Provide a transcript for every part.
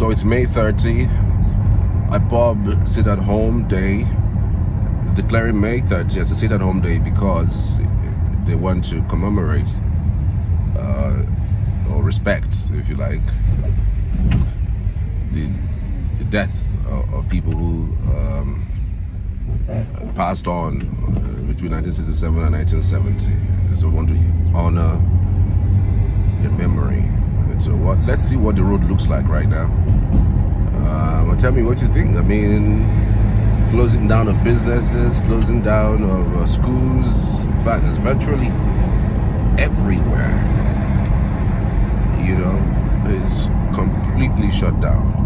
So it's May 30, IPOB sit-at-home day, declaring May 30 as a sit-at-home day because they want to commemorate or respect, if you like, the deaths of people who passed on between 1967 and 1970. So we want to honor their memory. And so let's see what the road looks like right now. Well, tell me what you think. I mean, closing down of businesses, closing down of schools. In fact, it's virtually everywhere. You know, it's completely shut down.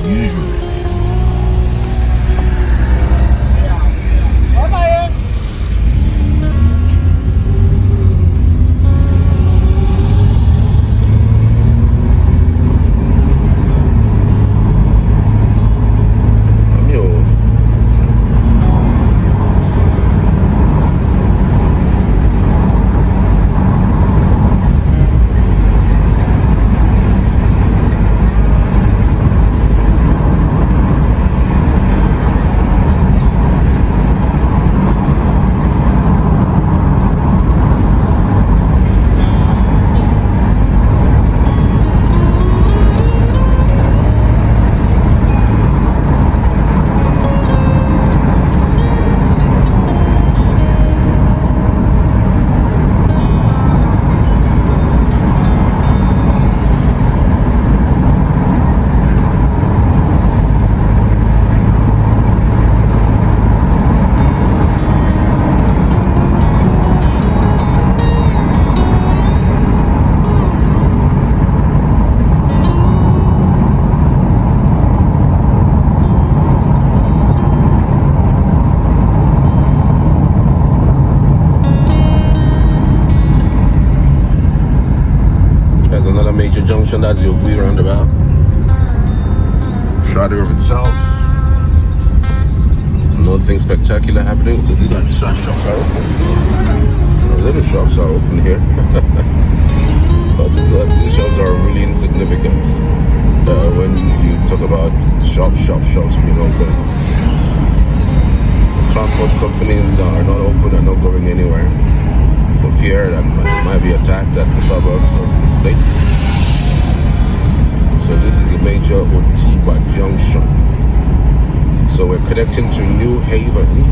Usually. Major junction, that's the Ogui roundabout. Shadow of itself. Nothing spectacular happening. These shops are open. Little shops are open here. But these shops are really insignificant. When you talk about shops being open. Transport companies are not open and not going anywhere for fear that might be attacked at the suburbs of the state. So this is the major Otigba junction. So we're connecting to New Haven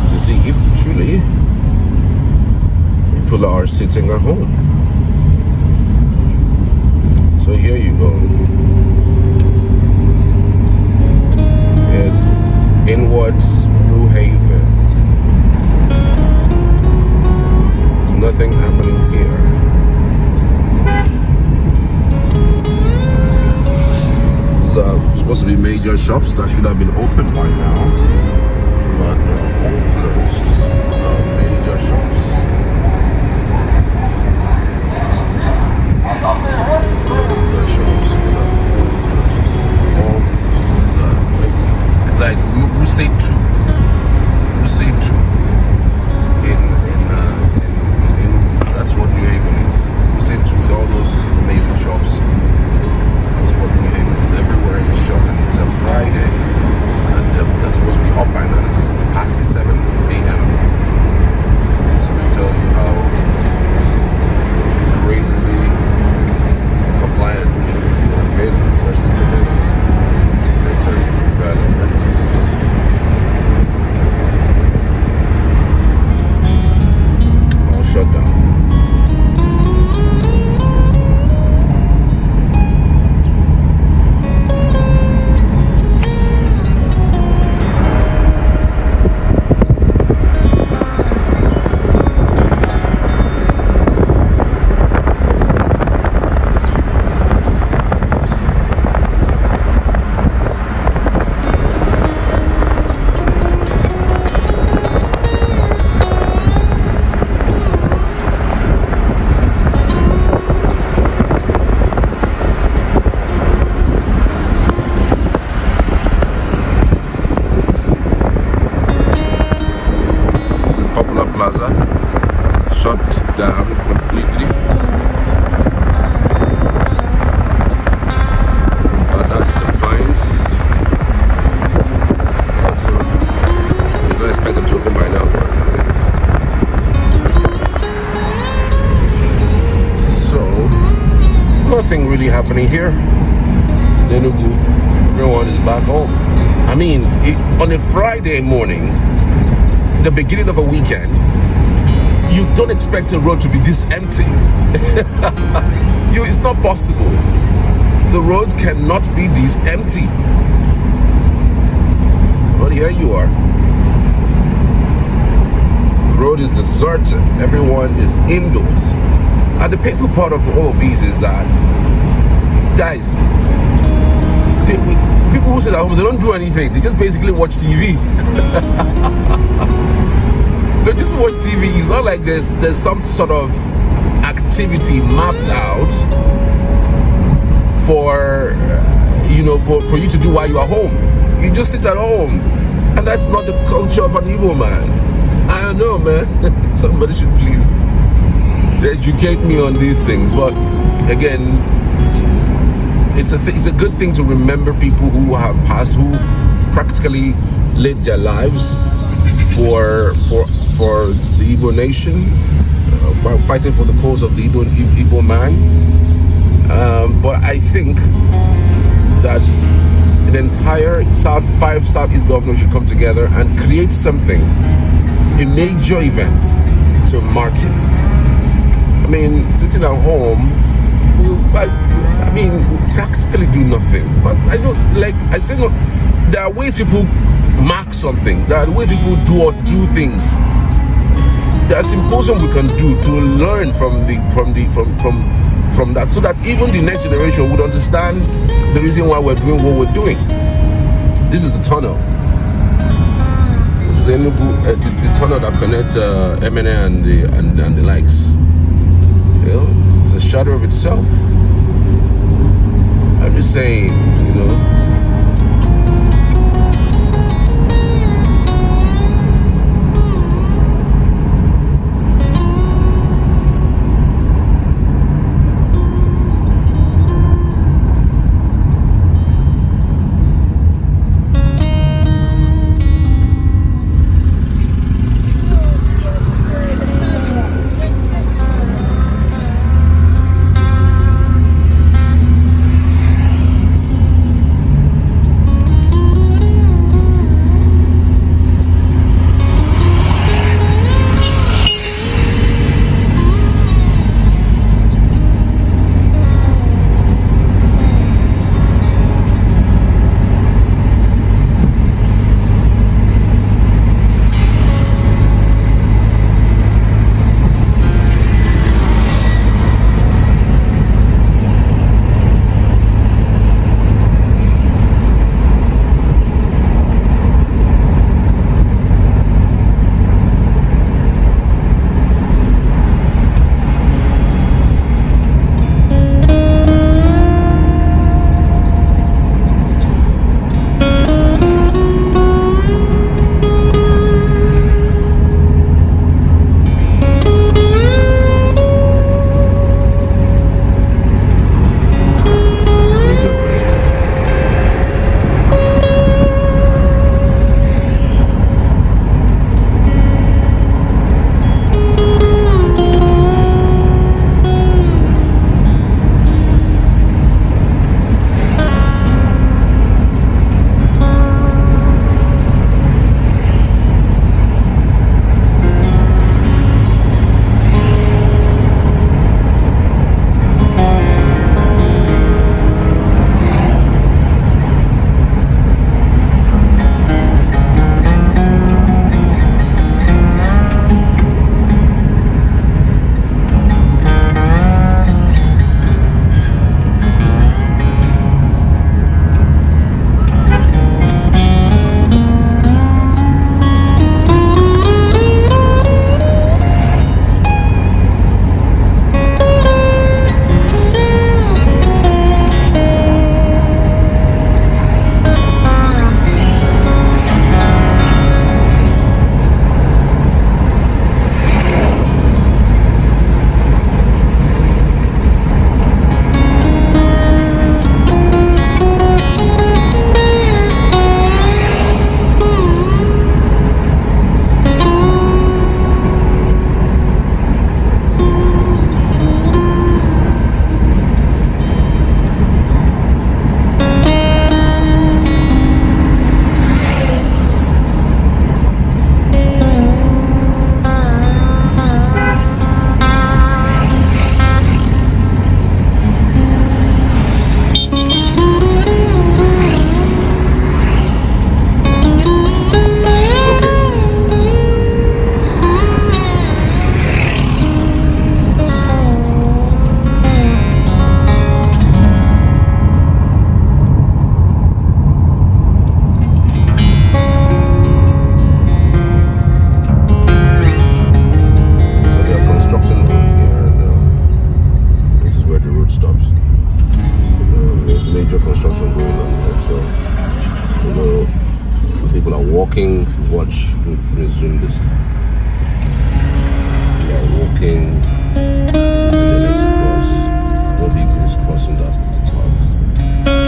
to see if truly people are sitting at home. So here you go. Here's inwards New Haven. There's nothing happening here. Supposed to be major shops that should have been open by now, but all closed. Major shops. Major shops. All maybe it's like we say two. In that's what New Haven is. We say two with all those amazing shops. That's what New Haven is. Everywhere is shut, and it's a Friday, and they're supposed to be up by now. This is past 7 a.m. So to tell you how crazily compliant you have been, especially for this latest developments. All shut down. Shut down completely. But that's the Pines. So you don't expect them to open by now. So nothing really happening here. Enugu, everyone is back home. I mean, on a Friday morning, the beginning of a weekend, you don't expect a road to be this empty. It's not possible. The roads cannot be this empty. But here you are. The road is deserted. Everyone is indoors. And the painful part of all of these is that, guys, who sit at home, they don't do anything. They just basically watch TV. They just watch TV. It's not like there's some sort of activity mapped out for for you to do while you are home. You just sit at home, and that's not the culture of an Igbo man. I don't know, man. Somebody should please educate me on these things. But again, it's a good thing to remember people who have passed, who practically lived their lives for the Igbo nation, fighting for the cause of the Igbo man. But I think that the entire five Southeast governors should come together and create something, a major event to mark it. I mean, sitting at home, we practically do nothing. But I don't, like I said, no, there are ways people mark something. There are ways people do things. There are symposiums we can do to learn from that, so that even the next generation would understand the reason why we're doing what we're doing. This is a tunnel. This is Enugu, the tunnel that connects MNA and the likes. You know, it's a shadow of itself. I'm just saying, you know. walking. If you watch, resume this. We are walking to the next cross. No vehicles crossing that path.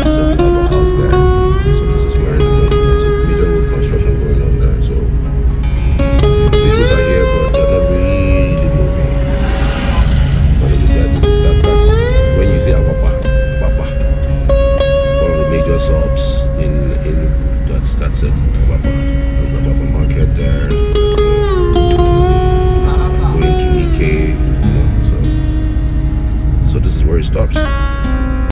So we have a house there. So this is where it's a major road construction going on there. So vehicles are here, but they're not really moving. But if you get this, that's when you say Ababa, one of the major subs in Enugu. That's it. Ababa.